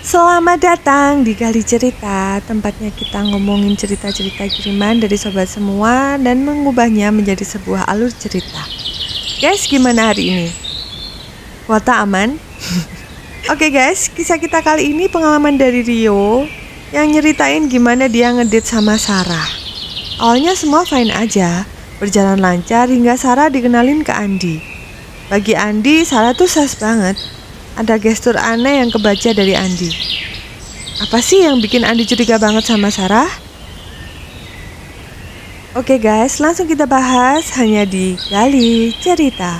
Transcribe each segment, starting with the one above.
Selamat datang di Gali Cerita, tempatnya kita ngomongin cerita-cerita kiriman dari sobat semua dan mengubahnya menjadi sebuah alur cerita. Guys, gimana hari ini? Kuota aman? Oke guys, kisah kita kali ini pengalaman dari Rio yang nyeritain gimana dia ngedate sama Sarah. Awalnya semua fine aja, berjalan lancar hingga Sarah dikenalin ke Andi. Bagi Andi, Sarah tuh sas banget. Ada gestur aneh yang kebaca dari Andi. Apa sih yang bikin Andi curiga banget sama Sarah? Oke guys, langsung kita bahas hanya di Gali Cerita.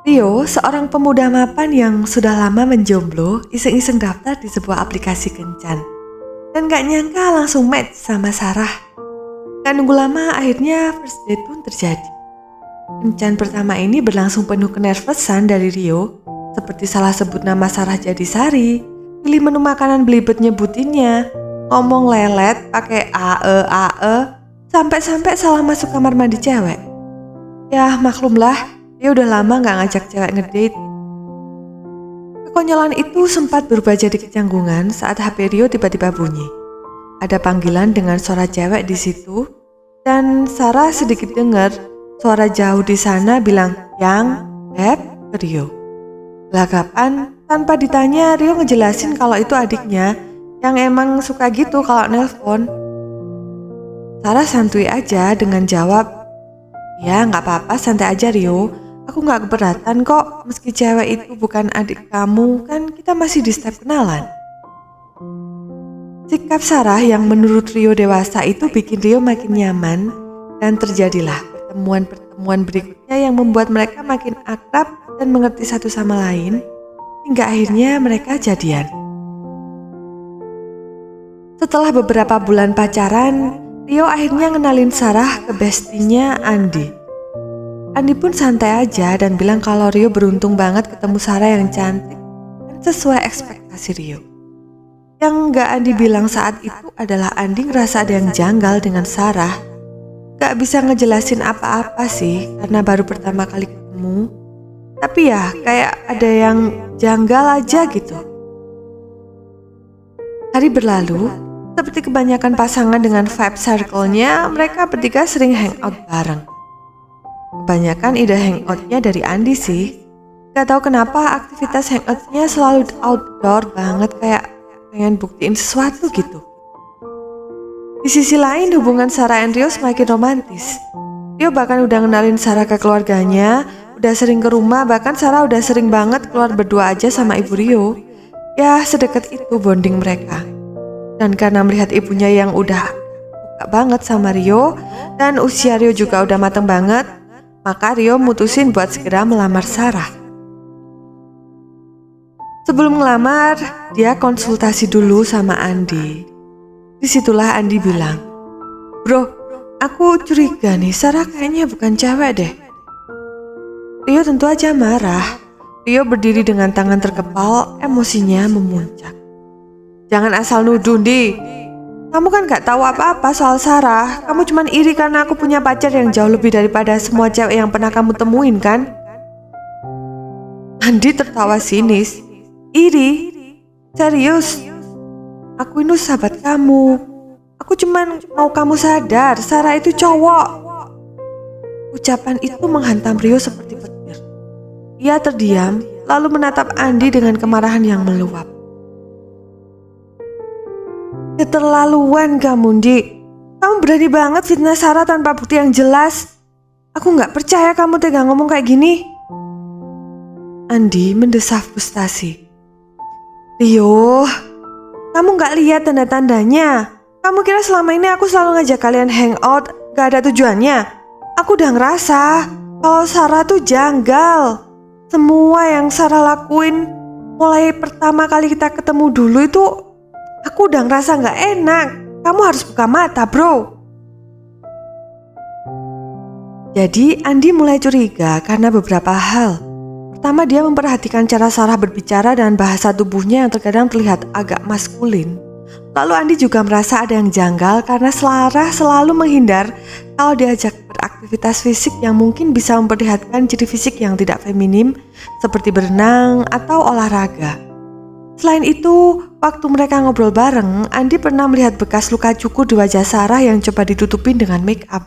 Rio, seorang pemuda mapan yang sudah lama menjomblo, iseng-iseng daftar di sebuah aplikasi kencan. Dan gak nyangka langsung match sama Sarah. Gak nunggu lama, akhirnya first date pun terjadi. Kencan pertama ini berlangsung penuh kenervesan dari Rio, seperti salah sebut nama Sarah jadi Sari, pilih menu makanan belibet nyebutinnya, ngomong lelet pakai ae, sampai-sampai salah masuk kamar mandi cewek. Ya maklumlah, dia udah lama gak ngajak cewek ngedate. Kekonyolan itu sempat berubah jadi kecanggungan saat HP Rio tiba-tiba bunyi. Ada panggilan dengan suara cewek di situ, dan Sarah sedikit dengar suara jauh di sana bilang, "Yang, Beb," ke Rio. Belakapan, tanpa ditanya Rio ngejelasin kalau itu adiknya yang emang suka gitu kalau nelpon. Sarah santuy aja dengan jawab, "Ya gak apa-apa, santai aja Rio. Aku gak keberatan kok, meski cewek itu bukan adik kamu, kan kita masih di step kenalan." Sikap Sarah yang menurut Rio dewasa itu bikin Rio makin nyaman, dan terjadilah pertemuan berikutnya yang membuat mereka makin akrab dan mengerti satu sama lain, hingga akhirnya mereka jadian. Setelah beberapa bulan pacaran, Rio akhirnya ngenalin Sarah ke bestinya Andi. Andi pun santai aja dan bilang kalau Rio beruntung banget ketemu Sarah yang cantik dan sesuai ekspektasi Rio. Yang gak Andi bilang saat itu adalah Andi ngerasa ada yang janggal dengan Sarah. Gak bisa ngejelasin apa-apa sih karena baru pertama kali ketemu. Tapi ya kayak ada yang janggal aja gitu. Hari berlalu, seperti kebanyakan pasangan dengan vibe circle-nya, mereka bertiga sering hangout bareng. Kebanyakan ide hangoutnya dari Andi sih. Gak tahu kenapa aktivitas hangoutnya selalu outdoor banget, kayak pengen buktiin sesuatu gitu. Di sisi lain hubungan Sarah dan Rio semakin romantis. Rio bahkan udah ngenalin Sarah ke keluarganya, udah sering ke rumah, bahkan Sarah udah sering banget keluar berdua aja sama ibu Rio. Ya sedekat itu bonding mereka. Dan karena melihat ibunya yang udah suka banget sama Rio, dan usia Rio juga udah mateng banget, maka Rio mutusin buat segera melamar Sarah. Sebelum ngelamar, dia konsultasi dulu sama Andi. Disitulah Andi bilang, "Bro, aku curiga nih, Sarah kayaknya bukan cewek deh." Rio tentu aja marah. Rio berdiri dengan tangan terkepal, emosinya memuncak. "Jangan asal nuduh, Di. Kamu kan gak tahu apa-apa soal Sarah. Kamu cuman iri karena aku punya pacar yang jauh lebih daripada semua cewek yang pernah kamu temuin kan?" Andi tertawa sinis. "Iri? Serius? Aku ini sahabat kamu. Aku cuman mau kamu sadar, Sarah itu cowok." Ucapan itu menghantam Rio seperti petir. Ia terdiam, lalu menatap Andi dengan kemarahan yang meluap. "Keterlaluan kamu, Di. Kamu berani banget fitnah Sarah tanpa bukti yang jelas. Aku gak percaya kamu tega ngomong kayak gini." Andi mendesah frustasi. "Rio, kamu gak lihat tanda-tandanya? Kamu kira selama ini aku selalu ngajak kalian hangout gak ada tujuannya? Aku udah ngerasa kalau Sarah tuh janggal. Semua yang Sarah lakuin mulai pertama kali kita ketemu dulu itu, aku udah ngerasa gak enak. Kamu harus buka mata, bro." Jadi Andi mulai curiga karena beberapa hal. Pertama, dia memperhatikan cara Sarah berbicara dan bahasa tubuhnya yang terkadang terlihat agak maskulin. Lalu Andi juga merasa ada yang janggal karena Sarah selalu menghindar kalau diajak beraktivitas fisik yang mungkin bisa memperlihatkan ciri fisik yang tidak feminim seperti berenang atau olahraga. Selain itu, waktu mereka ngobrol bareng, Andi pernah melihat bekas luka cukur di wajah Sarah yang coba ditutupin dengan make up.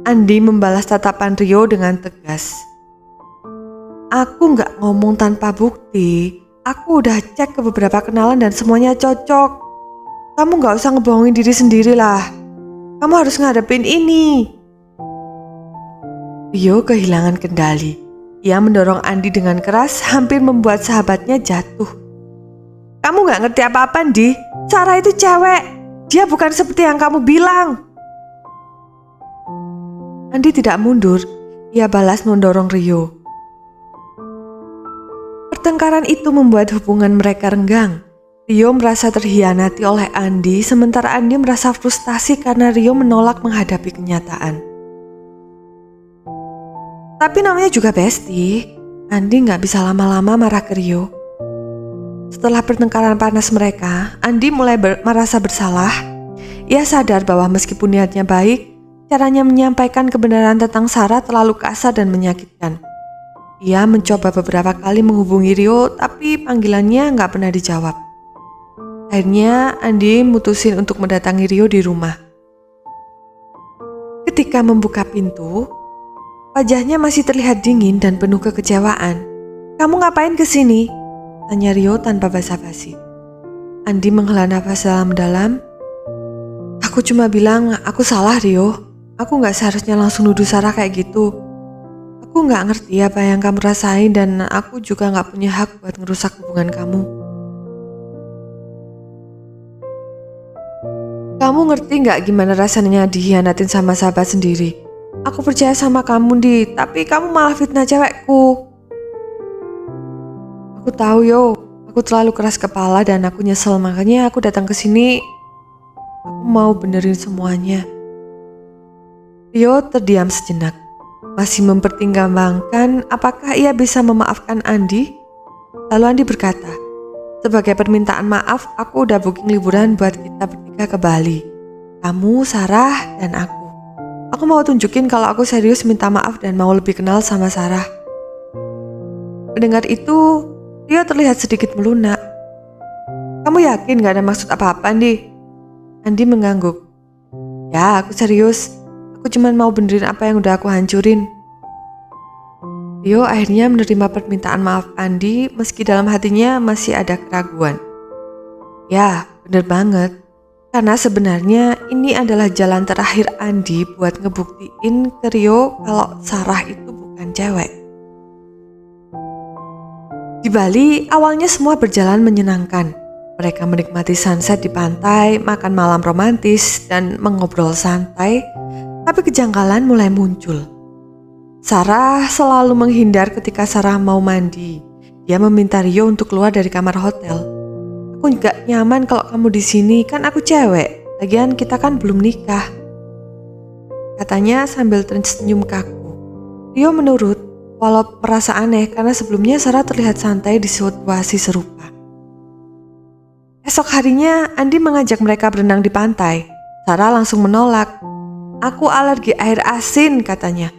Andi membalas tatapan Rio dengan tegas. Aku nggak ngomong tanpa bukti. Aku udah cek ke beberapa kenalan dan semuanya cocok. Kamu nggak usah ngebohongin diri sendiri lah. Kamu harus ngadepin ini. Rio kehilangan kendali. Ia mendorong Andi dengan keras, hampir membuat sahabatnya jatuh. Kamu nggak ngerti apa-apa, Andi. Sarah itu cewek. Dia bukan seperti yang kamu bilang. Andi tidak mundur, ia balas mendorong Rio. Pertengkaran itu membuat hubungan mereka renggang. Rio merasa terhianati oleh Andi, sementara Andi merasa frustasi karena Rio menolak menghadapi kenyataan. Tapi namanya juga bestie, Andi gak bisa lama-lama marah ke Rio. Setelah pertengkaran panas mereka, Andi mulai merasa bersalah. Ia sadar bahwa meskipun niatnya baik, caranya menyampaikan kebenaran tentang Sarah terlalu kasar dan menyakitkan. Ia mencoba beberapa kali menghubungi Rio, tapi panggilannya nggak pernah dijawab. Akhirnya, Andi mutusin untuk mendatangi Rio di rumah. Ketika membuka pintu, wajahnya masih terlihat dingin dan penuh kekecewaan. Kamu ngapain kesini? Tanya Rio tanpa basa-basi. Andi menghela nafas dalam-dalam. Aku cuma bilang, aku salah Rio. Aku gak seharusnya langsung nuduh Sarah kayak gitu. Aku gak ngerti apa yang kamu rasain dan aku juga gak punya hak buat ngerusak hubungan kamu. Kamu ngerti gak gimana rasanya dihianatin sama sahabat sendiri? Aku percaya sama kamu, Di, tapi kamu malah fitnah cewekku. Aku tahu yo, aku terlalu keras kepala dan aku nyesel, makanya aku datang ke sini. Aku mau benerin semuanya. Rio terdiam sejenak, masih mempertimbangkan apakah ia bisa memaafkan Andi. Lalu Andi berkata, sebagai permintaan maaf, aku udah booking liburan buat kita bertiga ke Bali. Kamu, Sarah, dan aku. Aku mau tunjukin kalau aku serius minta maaf dan mau lebih kenal sama Sarah. Mendengar itu, Rio terlihat sedikit melunak. Kamu yakin gak ada maksud apa-apa, Andi? Andi mengangguk. Ya, aku serius. Aku cuma mau benerin apa yang udah aku hancurin. Rio akhirnya menerima permintaan maaf Andi meski dalam hatinya masih ada keraguan. Ya, bener banget. Karena sebenarnya ini adalah jalan terakhir Andi buat ngebuktiin ke Rio kalau Sarah itu bukan cewek. Di Bali, awalnya semua berjalan menyenangkan. Mereka menikmati sunset di pantai, makan malam romantis, dan mengobrol santai. Tapi kejanggalan mulai muncul. Sarah selalu menghindar ketika Sarah mau mandi. Dia meminta Rio untuk keluar dari kamar hotel. Aku gak nyaman kalau kamu di sini, kan aku cewek. Lagian kita kan belum nikah. Katanya sambil tersenyum kaku. Rio menurut, walau merasa aneh karena sebelumnya Sarah terlihat santai di situasi serupa. Esok harinya, Andi mengajak mereka berenang di pantai. Sarah langsung menolak. Aku alergi air asin, katanya.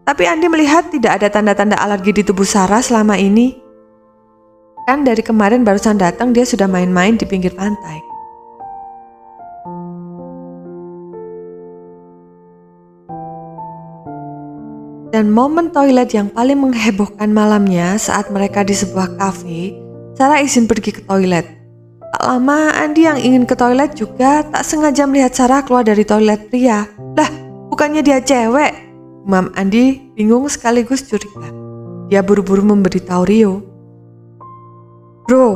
Tapi Andi melihat tidak ada tanda-tanda alergi di tubuh Sarah selama ini. Kan dari kemarin barusan datang dia sudah main-main di pinggir pantai. Dan momen toilet yang paling menghebohkan malamnya saat mereka di sebuah kafe, Sarah izin pergi ke toilet. Tak lama Andi yang ingin ke toilet juga tak sengaja melihat Sarah keluar dari toilet pria. Lah, bukannya dia cewek? Umam Andi bingung sekaligus curiga. Dia buru-buru memberitahu Rio. Bro,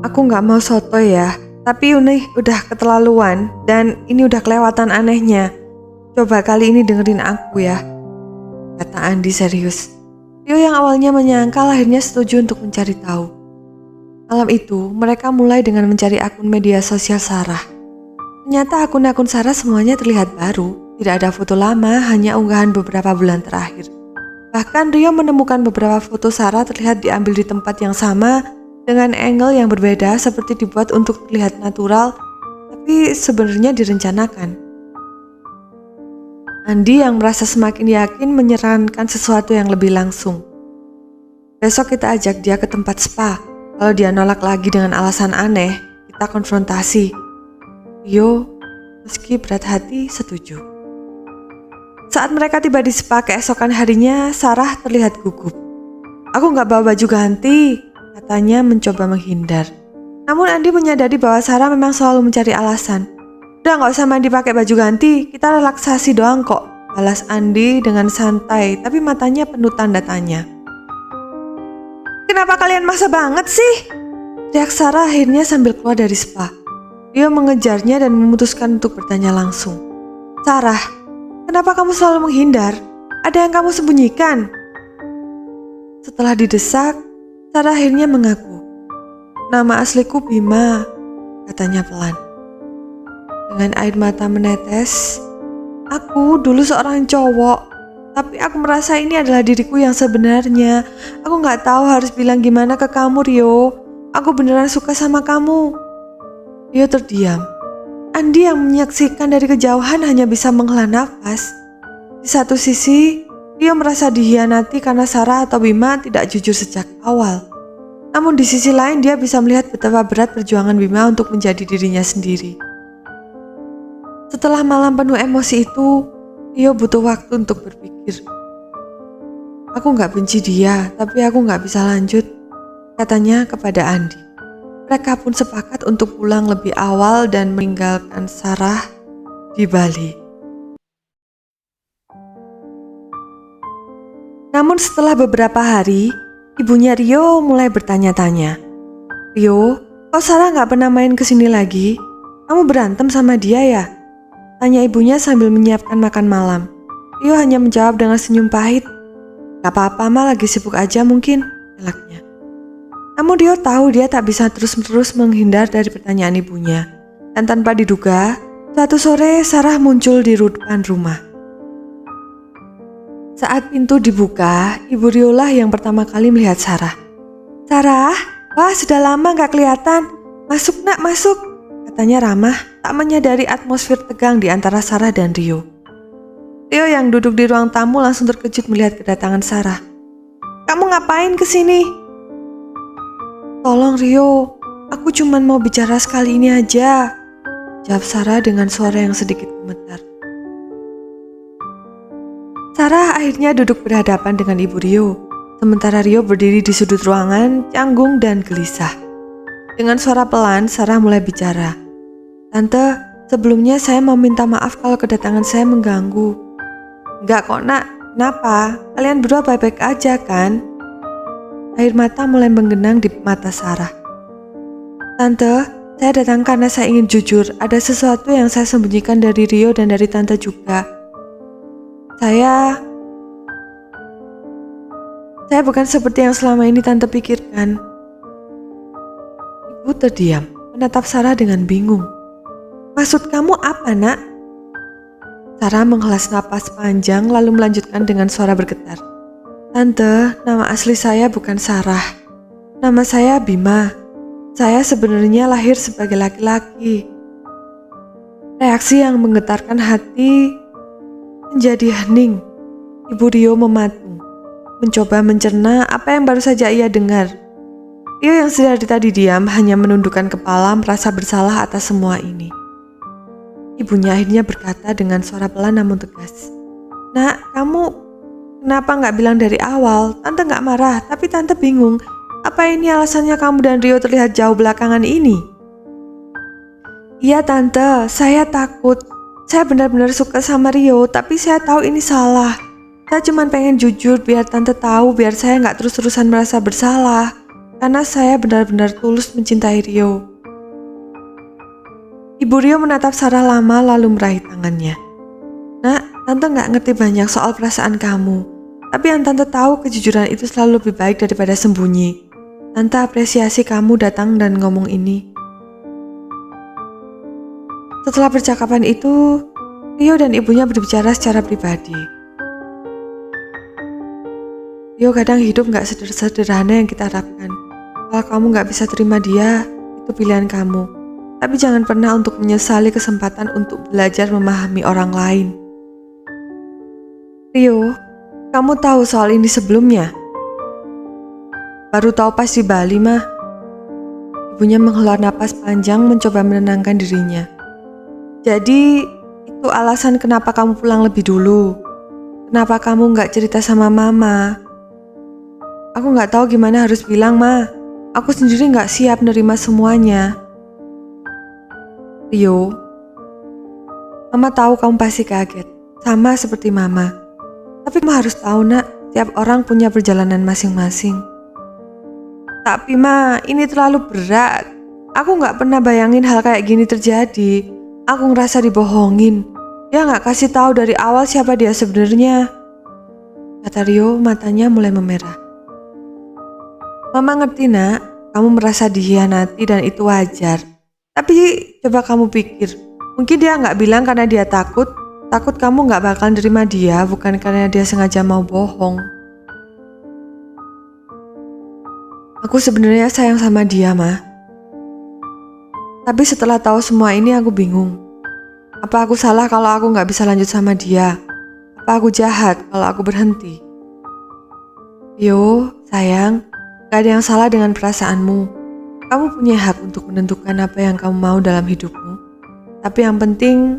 aku gak mau sotoy ya, tapi ini udah keterlaluan dan ini udah kelewatan anehnya. Coba kali ini dengerin aku ya, kata Andi serius. Rio yang awalnya menyangkal akhirnya setuju untuk mencari tahu. Malam itu, mereka mulai dengan mencari akun media sosial Sarah. Ternyata akun-akun Sarah semuanya terlihat baru. Tidak ada foto lama, hanya unggahan beberapa bulan terakhir. Bahkan Rio menemukan beberapa foto Sarah terlihat diambil di tempat yang sama dengan angle yang berbeda seperti dibuat untuk terlihat natural, tapi sebenarnya direncanakan. Andi yang merasa semakin yakin menyarankan sesuatu yang lebih langsung. Besok kita ajak dia ke tempat spa. Kalau dia nolak lagi dengan alasan aneh, kita konfrontasi. Rio, meski berat hati, setuju. Saat mereka tiba di spa keesokan harinya, Sarah terlihat gugup. Aku gak bawa baju ganti, katanya mencoba menghindar. Namun Andi menyadari bahwa Sarah memang selalu mencari alasan. Udah gak usah mandi pakai baju ganti, kita relaksasi doang kok, balas Andi dengan santai tapi matanya penuh tanda tanya. Kenapa kalian maksa banget sih? Teriak Sarah akhirnya sambil keluar dari spa. Rio mengejarnya dan memutuskan untuk bertanya langsung. Sarah, kenapa kamu selalu menghindar? Ada yang kamu sembunyikan? Setelah didesak, Sarah akhirnya mengaku. Nama asliku Bima, katanya pelan. Dengan air mata menetes, aku dulu seorang cowok, tapi aku merasa ini adalah diriku yang sebenarnya. Aku gak tahu harus bilang gimana ke kamu, Rio. Aku beneran suka sama kamu. Rio terdiam. Andi yang menyaksikan dari kejauhan hanya bisa menghela nafas. Di satu sisi, Rio merasa dikhianati karena Sarah atau Bima tidak jujur sejak awal. Namun di sisi lain dia bisa melihat betapa berat perjuangan Bima untuk menjadi dirinya sendiri. Setelah malam penuh emosi itu, Rio butuh waktu untuk berpikir. Aku gak benci dia, tapi aku gak bisa lanjut, katanya kepada Andi. Mereka pun sepakat untuk pulang lebih awal dan meninggalkan Sarah di Bali. Namun setelah beberapa hari, ibunya Rio mulai bertanya-tanya. Rio, kok Sarah gak pernah main kesini lagi? Kamu berantem sama dia ya? Tanya ibunya sambil menyiapkan makan malam. Rio hanya menjawab dengan senyum pahit. Gak apa-apa, Ma, lagi sibuk aja mungkin, elaknya. Namun Rio tahu dia tak bisa terus-menerus menghindar dari pertanyaan ibunya. Dan tanpa diduga, suatu sore Sarah muncul di depan rumah. Saat pintu dibuka, Ibu Rio lah yang pertama kali melihat Sarah. Sarah, wah sudah lama gak kelihatan. Masuk nak, masuk, katanya ramah, tak menyadari atmosfer tegang di antara Sarah dan Rio. Rio yang duduk di ruang tamu langsung terkejut melihat kedatangan Sarah. Kamu ngapain kesini? Tolong Rio, aku cuman mau bicara sekali ini aja, jawab Sarah dengan suara yang sedikit gemetar. Sarah akhirnya duduk berhadapan dengan Ibu Rio, sementara Rio berdiri di sudut ruangan, canggung dan gelisah. Dengan suara pelan, Sarah mulai bicara. Tante, sebelumnya saya mau minta maaf kalau kedatangan saya mengganggu. Enggak kok nak, kenapa? Kalian berdua baik-baik aja kan? Air mata mulai menggenang di mata Sarah. Tante, saya datang karena saya ingin jujur. Ada sesuatu yang saya sembunyikan dari Rio dan dari Tante juga. Saya bukan seperti yang selama ini Tante pikirkan. Ibu terdiam, menatap Sarah dengan bingung. Maksud kamu apa, nak? Sarah menghela napas panjang lalu melanjutkan dengan suara bergetar. Tante, nama asli saya bukan Sarah. Nama saya Bima. Saya sebenarnya lahir sebagai laki-laki. Reaksi yang menggetarkan hati menjadi hening. Ibu Rio mematung, mencoba mencerna apa yang baru saja ia dengar. Rio yang sedari tadi diam hanya menundukkan kepala merasa bersalah atas semua ini. Ibunya akhirnya berkata dengan suara pelan namun tegas. Nak, kamu kenapa gak bilang dari awal? Tante gak marah, tapi Tante bingung. Apa ini alasannya kamu dan Rio terlihat jauh belakangan ini? Iya Tante, saya takut. Saya benar-benar suka sama Rio, tapi saya tahu ini salah. Saya cuma pengen jujur biar Tante tahu, biar saya gak terus-terusan merasa bersalah. Karena saya benar-benar tulus mencintai Rio. Ibu Rio menatap Sarah lama lalu meraih tangannya. Nak, Tante gak ngerti banyak soal perasaan kamu. Tapi yang Tante tahu kejujuran itu selalu lebih baik daripada sembunyi. Tante apresiasi kamu datang dan ngomong ini. Setelah percakapan itu, Rio dan ibunya berbicara secara pribadi. Rio kadang hidup gak sederhana yang kita harapkan. Kalau kamu gak bisa terima dia, itu pilihan kamu. Tapi jangan pernah untuk menyesali kesempatan untuk belajar memahami orang lain. Rio, kamu tahu soal ini sebelumnya? Baru tahu pas di Bali, Mah. Ibunya menghela napas panjang mencoba menenangkan dirinya. Jadi, itu alasan kenapa kamu pulang lebih dulu. Kenapa kamu gak cerita sama Mama? Aku gak tahu gimana harus bilang, Ma. Aku sendiri gak siap nerima semuanya. Rio, Mama tahu kamu pasti kaget. Sama seperti Mama. Tapi Mama harus tahu, Nak, tiap orang punya perjalanan masing-masing. Tapi Ma, ini terlalu berat. Aku gak pernah bayangin hal kayak gini terjadi. Aku ngerasa dibohongin. Dia gak kasih tahu dari awal siapa dia sebenarnya. Kata Rio, matanya mulai memerah. Mama ngerti, Nak, kamu merasa dikhianati dan itu wajar. Tapi coba kamu pikir, mungkin dia gak bilang karena dia takut kamu gak bakal nerima dia, bukan karena dia sengaja mau bohong. Aku sebenarnya sayang sama dia, Ma. Tapi setelah tahu semua ini aku bingung. Apa aku salah kalau aku gak bisa lanjut sama dia? Apa aku jahat kalau aku berhenti? Yo, sayang, gak ada yang salah dengan perasaanmu. Kamu punya hak untuk menentukan apa yang kamu mau dalam hidupmu. Tapi yang penting,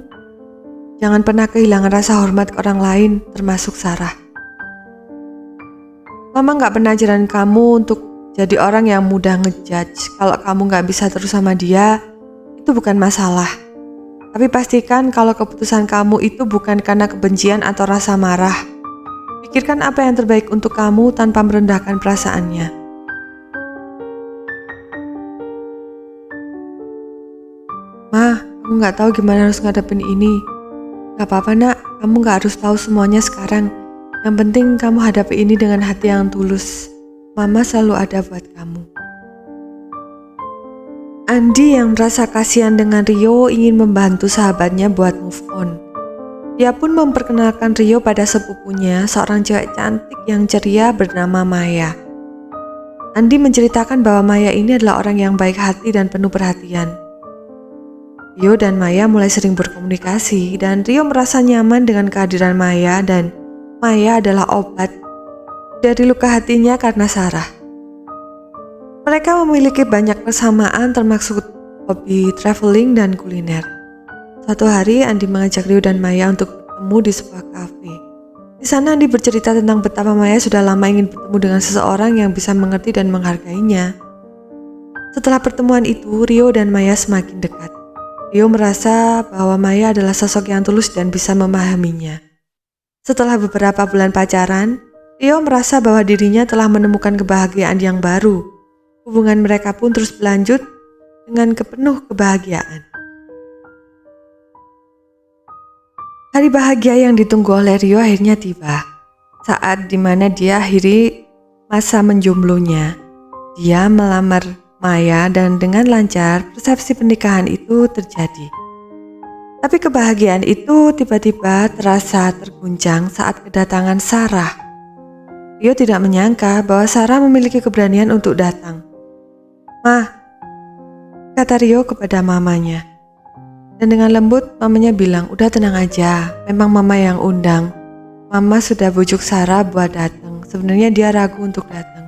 jangan pernah kehilangan rasa hormat ke orang lain, termasuk Sarah. Mama gak pernah ajaran kamu untuk jadi orang yang mudah ngejudge. Kalau kamu gak bisa terus sama dia, itu bukan masalah. Tapi pastikan kalau keputusan kamu itu bukan karena kebencian atau rasa marah. Pikirkan apa yang terbaik untuk kamu tanpa merendahkan perasaannya. Ma, aku gak tahu gimana harus ngadepin ini. Gak apa-apa, Nak, kamu gak harus tahu semuanya sekarang. Yang penting kamu hadapi ini dengan hati yang tulus. Mama selalu ada buat kamu. Andi yang merasa kasihan dengan Rio ingin membantu sahabatnya buat move on. Dia pun memperkenalkan Rio pada sepupunya, seorang cewek cantik yang ceria bernama Maya. Andi menceritakan bahwa Maya ini adalah orang yang baik hati dan penuh perhatian. Rio dan Maya mulai sering berkomunikasi dan Rio merasa nyaman dengan kehadiran Maya dan Maya adalah obat dari luka hatinya karena Sarah. Mereka memiliki banyak kesamaan termasuk hobi traveling dan kuliner. Suatu hari Andi mengajak Rio dan Maya untuk bertemu di sebuah kafe. Di sana Andi bercerita tentang betapa Maya sudah lama ingin bertemu dengan seseorang yang bisa mengerti dan menghargainya. Setelah pertemuan itu, Rio dan Maya semakin dekat. Rio merasa bahwa Maya adalah sosok yang tulus dan bisa memahaminya. Setelah beberapa bulan pacaran, Rio merasa bahwa dirinya telah menemukan kebahagiaan yang baru. Hubungan mereka pun terus berlanjut dengan penuh kebahagiaan. Hari bahagia yang ditunggu oleh Rio akhirnya tiba. Saat dimana dia akhiri masa menjomblonya. Dia melamar Maya dan dengan lancar persepsi pernikahan itu terjadi. Tapi kebahagiaan itu tiba-tiba terasa terguncang saat kedatangan Sarah. Rio tidak menyangka bahwa Sarah memiliki keberanian untuk datang. "Ma," kata Rio kepada mamanya. Dan dengan lembut mamanya bilang, "Udah tenang aja, memang mama yang undang. Mama sudah bujuk Sarah buat datang. Sebenarnya dia ragu untuk datang."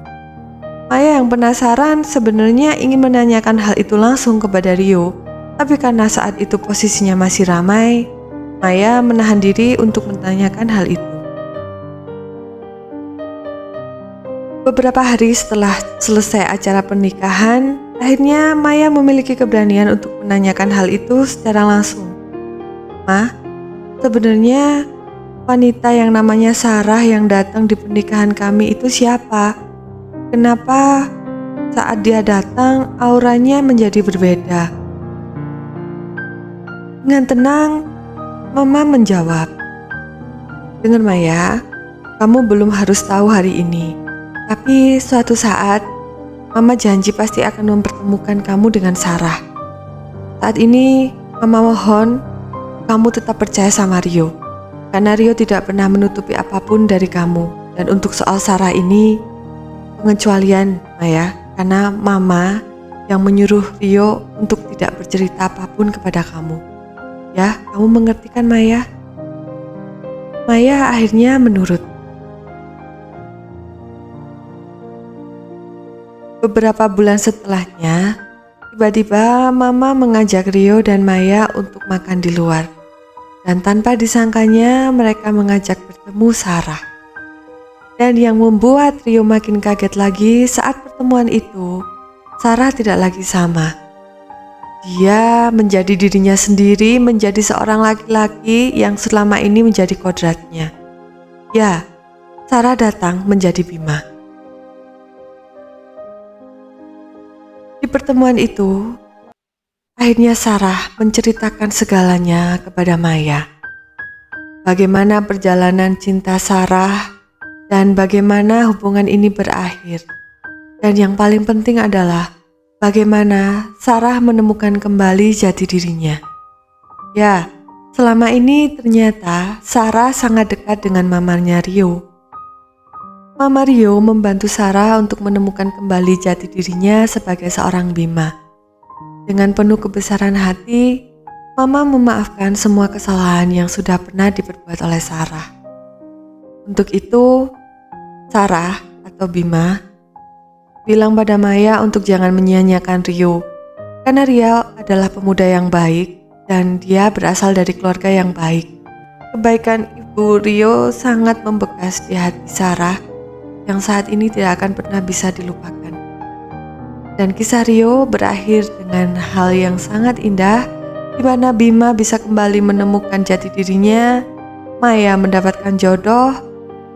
Maya yang penasaran sebenarnya ingin menanyakan hal itu langsung kepada Rio. Tapi karena saat itu posisinya masih ramai, Maya menahan diri untuk menanyakan hal itu. Beberapa hari setelah selesai acara pernikahan, akhirnya Maya memiliki keberanian untuk menanyakan hal itu secara langsung. "Ma, sebenarnya wanita yang namanya Sarah yang datang di pernikahan kami itu siapa? Kenapa saat dia datang auranya menjadi berbeda?" Dengan tenang, Mama menjawab, "Dengar Maya, kamu belum harus tahu hari ini. Tapi suatu saat, Mama janji pasti akan mempertemukan kamu dengan Sarah. Saat ini, Mama mohon kamu tetap percaya sama Rio. Karena Rio tidak pernah menutupi apapun dari kamu. Dan untuk soal Sarah ini, pengecualian Maya, karena Mama yang menyuruh Rio untuk tidak bercerita apapun kepada kamu. Ya, kamu mengerti kan Maya? Maya akhirnya menurut. Beberapa bulan setelahnya, tiba-tiba Mama mengajak Rio dan Maya untuk makan di luar. Dan tanpa disangkanya mereka mengajak bertemu Sarah. Dan yang membuat Rio makin kaget lagi saat pertemuan itu, Sarah tidak lagi sama. Dia menjadi dirinya sendiri, menjadi seorang laki-laki yang selama ini menjadi kodratnya. Ya, Sarah datang menjadi Bima. Di pertemuan itu, akhirnya Sarah menceritakan segalanya kepada Maya. Bagaimana perjalanan cinta Sarah dan bagaimana hubungan ini berakhir. Dan yang paling penting adalah bagaimana Sarah menemukan kembali jati dirinya. Ya, selama ini ternyata Sarah sangat dekat dengan mamanya Rio. Mama Rio membantu Sarah untuk menemukan kembali jati dirinya sebagai seorang Bima. Dengan penuh kebesaran hati, Mama memaafkan semua kesalahan yang sudah pernah diperbuat oleh Sarah. Untuk itu, Sarah atau Bima bilang pada Maya untuk jangan menyia-nyiakan Rio, karena Rio adalah pemuda yang baik dan dia berasal dari keluarga yang baik. Kebaikan Ibu Rio sangat membekas di hati Sarah yang saat ini tidak akan pernah bisa dilupakan. Dan kisah Rio berakhir dengan hal yang sangat indah, di mana Bima bisa kembali menemukan jati dirinya, Maya mendapatkan jodoh,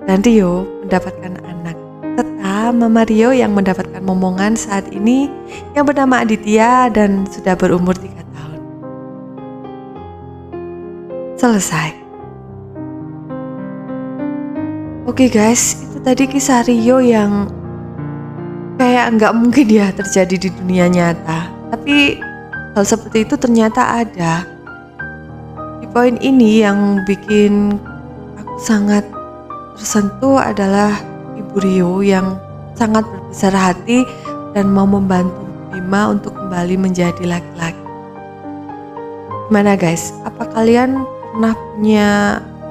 dan Rio mendapatkan anak, serta Mama Rio yang mendapatkan momongan saat ini yang bernama Aditya dan sudah berumur 3 tahun. Selesai. Oke guys, itu tadi kisah Rio yang kayak nggak mungkin ya terjadi di dunia nyata. Tapi hal seperti itu ternyata ada. Di poin ini yang bikin aku sangat tersentuh adalah Ibu Rio yang sangat berbesar hati dan mau membantu Bima untuk kembali menjadi laki-laki. Gimana guys? Apa kalian pernah punya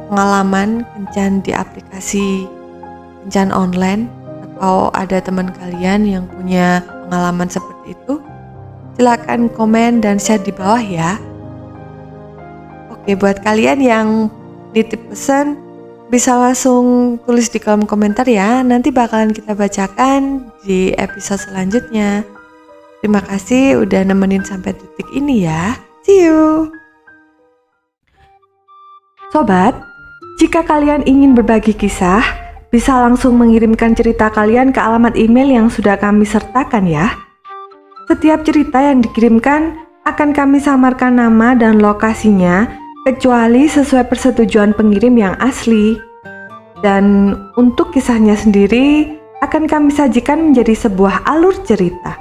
pengalaman kencan di aplikasi kencan online? Atau ada teman kalian yang punya pengalaman seperti itu? Silakan komen dan share di bawah ya. Oke, buat kalian yang nitip pesan, bisa langsung tulis di kolom komentar ya, nanti bakalan kita bacakan di episode selanjutnya. Terima kasih udah nemenin sampai detik ini ya. See you! Sobat, jika kalian ingin berbagi kisah, bisa langsung mengirimkan cerita kalian ke alamat email yang sudah kami sertakan ya. Setiap cerita yang dikirimkan akan kami samarkan nama dan lokasinya, kecuali sesuai persetujuan pengirim yang asli. Dan untuk kisahnya sendiri akan kami sajikan menjadi sebuah alur cerita.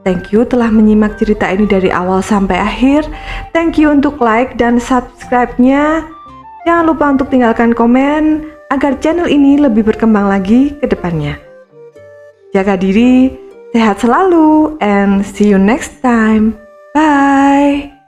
Thank you telah menyimak cerita ini dari awal sampai akhir. Thank you untuk like dan subscribe-nya. Jangan lupa untuk tinggalkan komen agar channel ini lebih berkembang lagi ke depannya. Jaga diri, sehat selalu, and see you next time. Bye!